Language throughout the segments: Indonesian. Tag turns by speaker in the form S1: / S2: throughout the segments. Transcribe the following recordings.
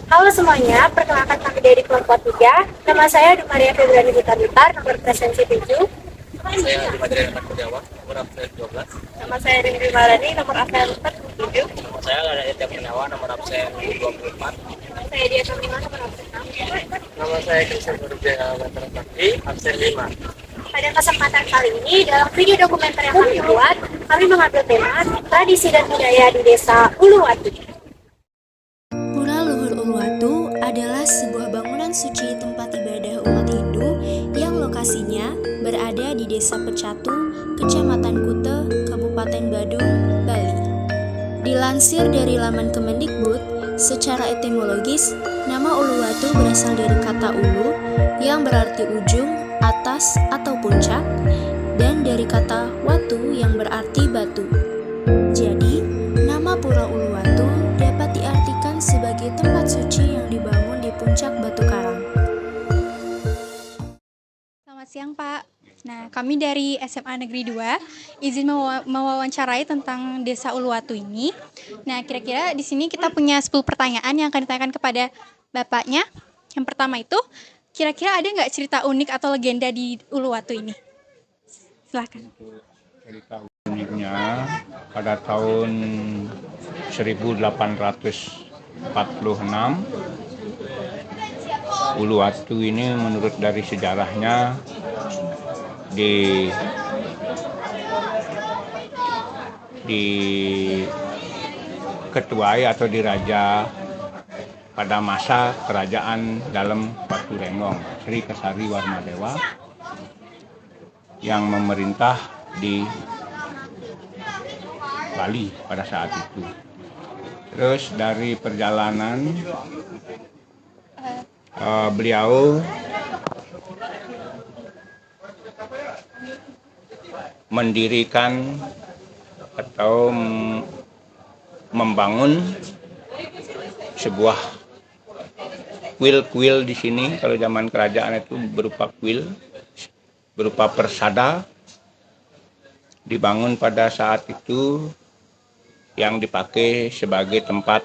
S1: Halo semuanya, perkenalkan kami dari kelompok 3. Nama saya Dumaria Febriani Butar-Butar, nomor presensi 7.
S2: Saya di Madrid akan Jawa, nomor absen 12.
S1: Nama saya Ringri Marani, nomor absen 47.
S2: Nama saya ada Etiap Menawa, nomor absen 24.
S1: Nama saya Dia Kamila, nomor absen 6.
S2: Nama saya Christian Nurjaya Bakti, absen 5.
S1: Pada kesempatan kali ini, dalam video dokumenter yang kami buat, kami mengambil tema tradisi dan budaya di Desa Uluwatu.
S3: Pura Luhur Uluwatu adalah sebuah bangunan suci tempat ibadah umat Hindu yang lokasinya berada di Desa Pecatu, Kecamatan Kute, Kabupaten Badung, Bali. Dilansir dari laman Kemendikbud, secara etimologis, nama Uluwatu berasal dari kata ulu yang berarti ujung, atas, atau puncak, dan dari kata watu yang berarti batu. Jadi, nama Pura Uluwatu dapat diartikan sebagai tempat suci yang dibangun di puncak Batu Karang.
S4: Selamat siang, Pak. Nah, kami dari SMA Negeri 2 izin mewawancarai tentang Desa Uluwatu ini. Nah, kira-kira di sini kita punya 10 pertanyaan yang akan ditanyakan kepada Bapaknya. Yang pertama itu, kira-kira ada nggak cerita unik atau legenda di Uluwatu ini? Silahkan.
S5: Cerita uniknya pada tahun 1846 Uluwatu ini menurut dari sejarahnya diketuai atau diraja pada masa kerajaan dalam Batu Renggong, Sri Kesari Warmadewa, yang memerintah di Bali pada saat itu. Terus dari perjalanan beliau mendirikan atau membangun sebuah kuil di sini. Kalau zaman kerajaan itu berupa kuil, berupa persada, dibangun pada saat itu yang dipakai sebagai tempat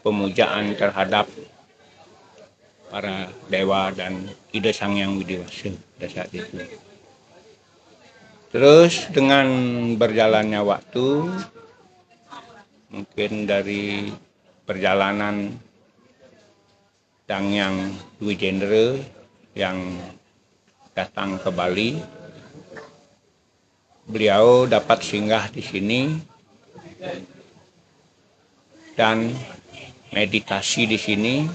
S5: pemujaan terhadap para dewa dan Ida Sang Hyang Widiwasa pada saat itu. Terus dengan berjalannya waktu, mungkin dari perjalanan Dangyang Dwijendra yang datang ke Bali, beliau dapat singgah di sini dan meditasi di sini.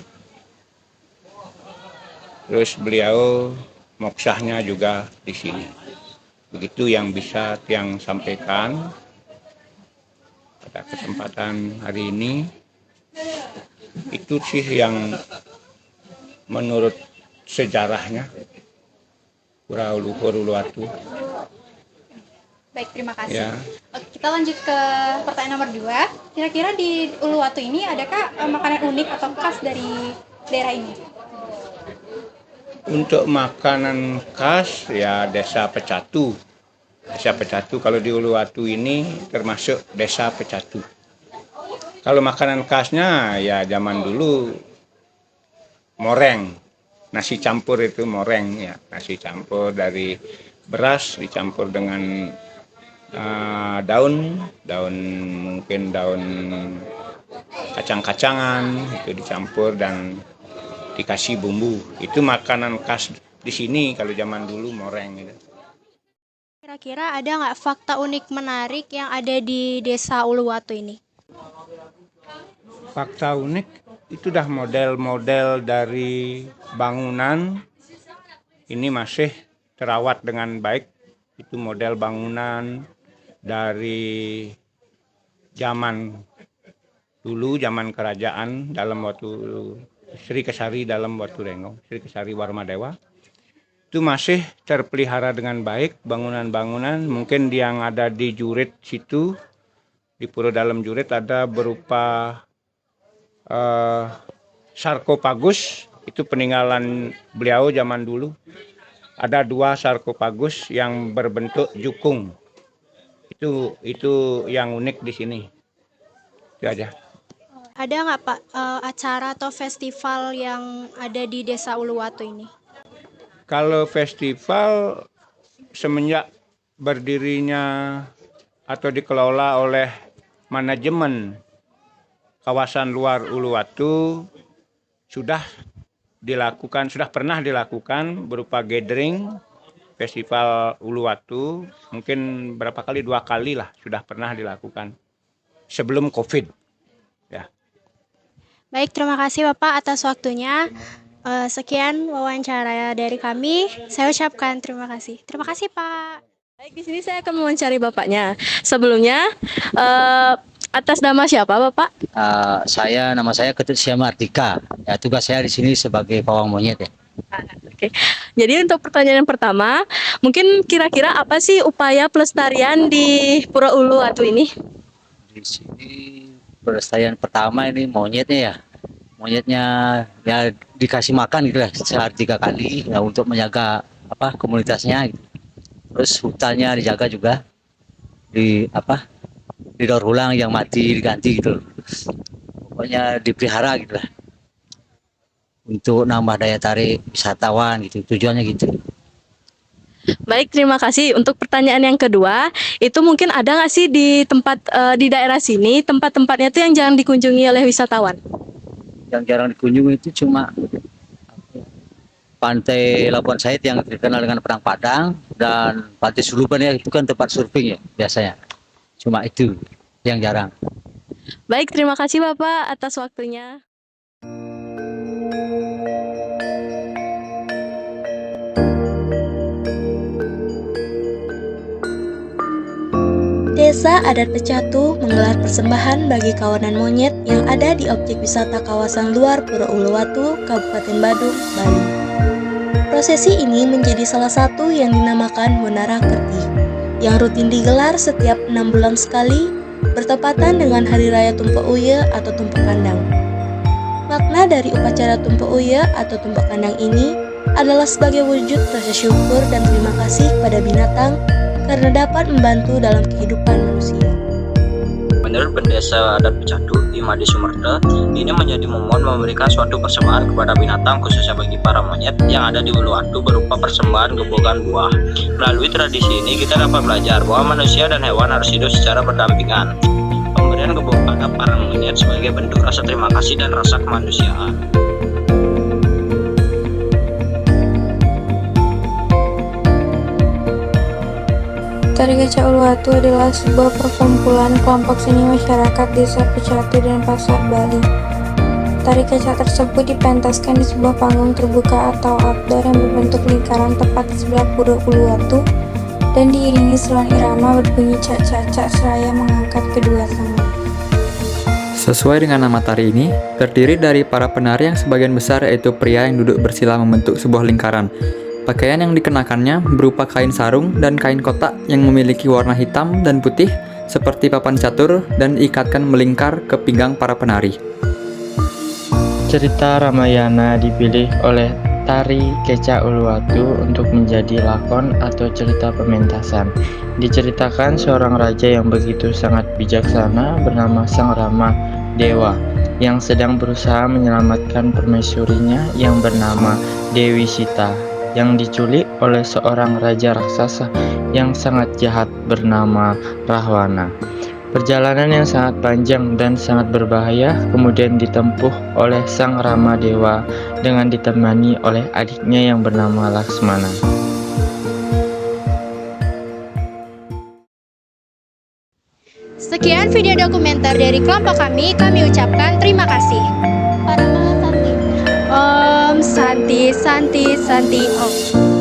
S5: Terus beliau moksahnya juga di sini. Begitu yang bisa Tiang sampaikan pada kesempatan hari ini. Itu sih yang menurut sejarahnya Pura Luhur Uluwatu.
S4: Baik, terima kasih.
S5: Ya.
S4: Oke, kita lanjut ke pertanyaan nomor 2. Kira-kira di Uluwatu ini adakah makanan unik atau khas dari daerah ini?
S5: Untuk makanan khas ya Desa Pecatu. Desa Pecatu kalau di Uluwatu ini termasuk Desa Pecatu. Kalau makanan khasnya ya zaman dulu moreng, nasi campur itu moreng ya, nasi campur dari beras dicampur dengan daun mungkin daun kacang-kacangan itu dicampur dan dikasih bumbu. Itu makanan khas di sini kalau zaman dulu moreng gitu.
S3: Kira-kira ada nggak fakta unik menarik yang ada di Desa Uluwatu ini?
S5: Fakta unik itu dah model-model dari bangunan ini masih terawat dengan baik. Itu model bangunan dari zaman dulu, zaman kerajaan dalam waktu Sri Kesari dalam Batu Renggong, Sri Kesari Warmadewa. Itu masih terpelihara dengan baik bangunan-bangunan. Mungkin yang ada di Jurit situ, di Pura Dalam Jurit ada berupa sarkofagus, itu peninggalan beliau zaman dulu. Ada 2 sarkofagus yang berbentuk jukung. Itu yang unik di sini. Itu aja.
S3: Ada nggak Pak acara atau festival yang ada di Desa Uluwatu ini?
S5: Kalau festival semenjak berdirinya atau dikelola oleh manajemen kawasan luar Uluwatu sudah pernah dilakukan berupa gathering festival Uluwatu, mungkin berapa kali, 2 kali lah sudah pernah dilakukan sebelum COVID. Ya.
S3: Baik, terima kasih Bapak atas waktunya. Sekian wawancara dari kami. Saya ucapkan terima kasih. Terima kasih Pak.
S6: Baik, di sini saya akan mewawancari Bapaknya. Sebelumnya, atas nama siapa Bapak?
S7: Nama saya Ketut Syama Artika. Ya, tugas saya di sini sebagai pawang monyet ya.
S6: Oke. Jadi untuk pertanyaan yang pertama, mungkin kira-kira apa sih upaya pelestarian di Pura Uluwatu ini?
S7: Di sini pelestarian pertama ini monyetnya ya. Monyetnya ya dikasih makan gitu lah sehari 3 kali ya, untuk menjaga komunitasnya gitu. Terus hutannya dijaga juga, didaur ulang yang mati diganti gitu. Pokoknya dipelihara gitu lah. Untuk nambah daya tarik wisatawan gitu, tujuannya gitu.
S6: Baik, terima kasih. Untuk pertanyaan yang kedua, itu mungkin ada nggak sih di di daerah sini tempat-tempatnya itu yang jarang dikunjungi oleh wisatawan?
S7: Yang jarang dikunjungi itu cuma Pantai Labuan Said yang terkenal dengan Perang Padang, dan Pantai Suluban ya, itu kan tempat surfing ya biasanya. Cuma itu yang jarang.
S6: Baik, terima kasih Bapak atas waktunya.
S3: Desa Adat Pecatu menggelar persembahan bagi kawanan monyet yang ada di objek wisata kawasan luar Pura Uluwatu, Kabupaten Badung, Bali. Prosesi ini menjadi salah satu yang dinamakan Bonara Kerti, yang rutin digelar setiap 6 bulan sekali, bertepatan dengan Hari Raya Tumpak Uye atau Tumpak Kandang. Makna dari upacara Tumpak Uye atau Tumpak Kandang ini adalah sebagai wujud rasa syukur dan terima kasih pada binatang karena dapat membantu dalam kehidupan manusia.
S8: Menurut Pendesa Adat Pecatu Imade Sumerta, ini menjadi momen memberikan suatu persembahan kepada binatang, khususnya bagi para monyet yang ada di Uluwatu berupa persembahan gebogan buah. Melalui tradisi ini kita dapat belajar bahwa manusia dan hewan harus hidup secara berdampingan. Pemberian gebogan pada para monyet sebagai bentuk rasa terima kasih dan rasa kemanusiaan.
S9: Tari Kecak Uluwatu adalah sebuah perkumpulan kelompok seni masyarakat Desa Pecatu dan Pasar Bali. Tari kecak tersebut dipentaskan di sebuah panggung terbuka atau outdoor yang berbentuk lingkaran tepat di sebelah Pura Uluwatu dan diiringi seruan irama berbunyi cak-cak-cak seraya mengangkat kedua tangan.
S10: Sesuai dengan nama tari ini, terdiri dari para penari yang sebagian besar yaitu pria yang duduk bersila membentuk sebuah lingkaran. Pakaian yang dikenakannya berupa kain sarung dan kain kotak yang memiliki warna hitam dan putih seperti papan catur dan diikatkan melingkar ke pinggang para penari.
S11: Cerita Ramayana dipilih oleh Tari Kecak Uluwatu untuk menjadi lakon atau cerita pementasan. Diceritakan seorang raja yang begitu sangat bijaksana bernama Sang Rama Dewa yang sedang berusaha menyelamatkan permaisurinya yang bernama Dewi Sita yang diculik oleh seorang raja raksasa yang sangat jahat bernama Rahwana. Perjalanan yang sangat panjang dan sangat berbahaya kemudian ditempuh oleh Sang Rama Dewa dengan ditemani oleh adiknya yang bernama Laksmana.
S4: Sekian video dokumenter dari kelompok kami ucapkan terima kasih.
S3: Para Maha Santi.
S4: Om Santi Santi Santi Om.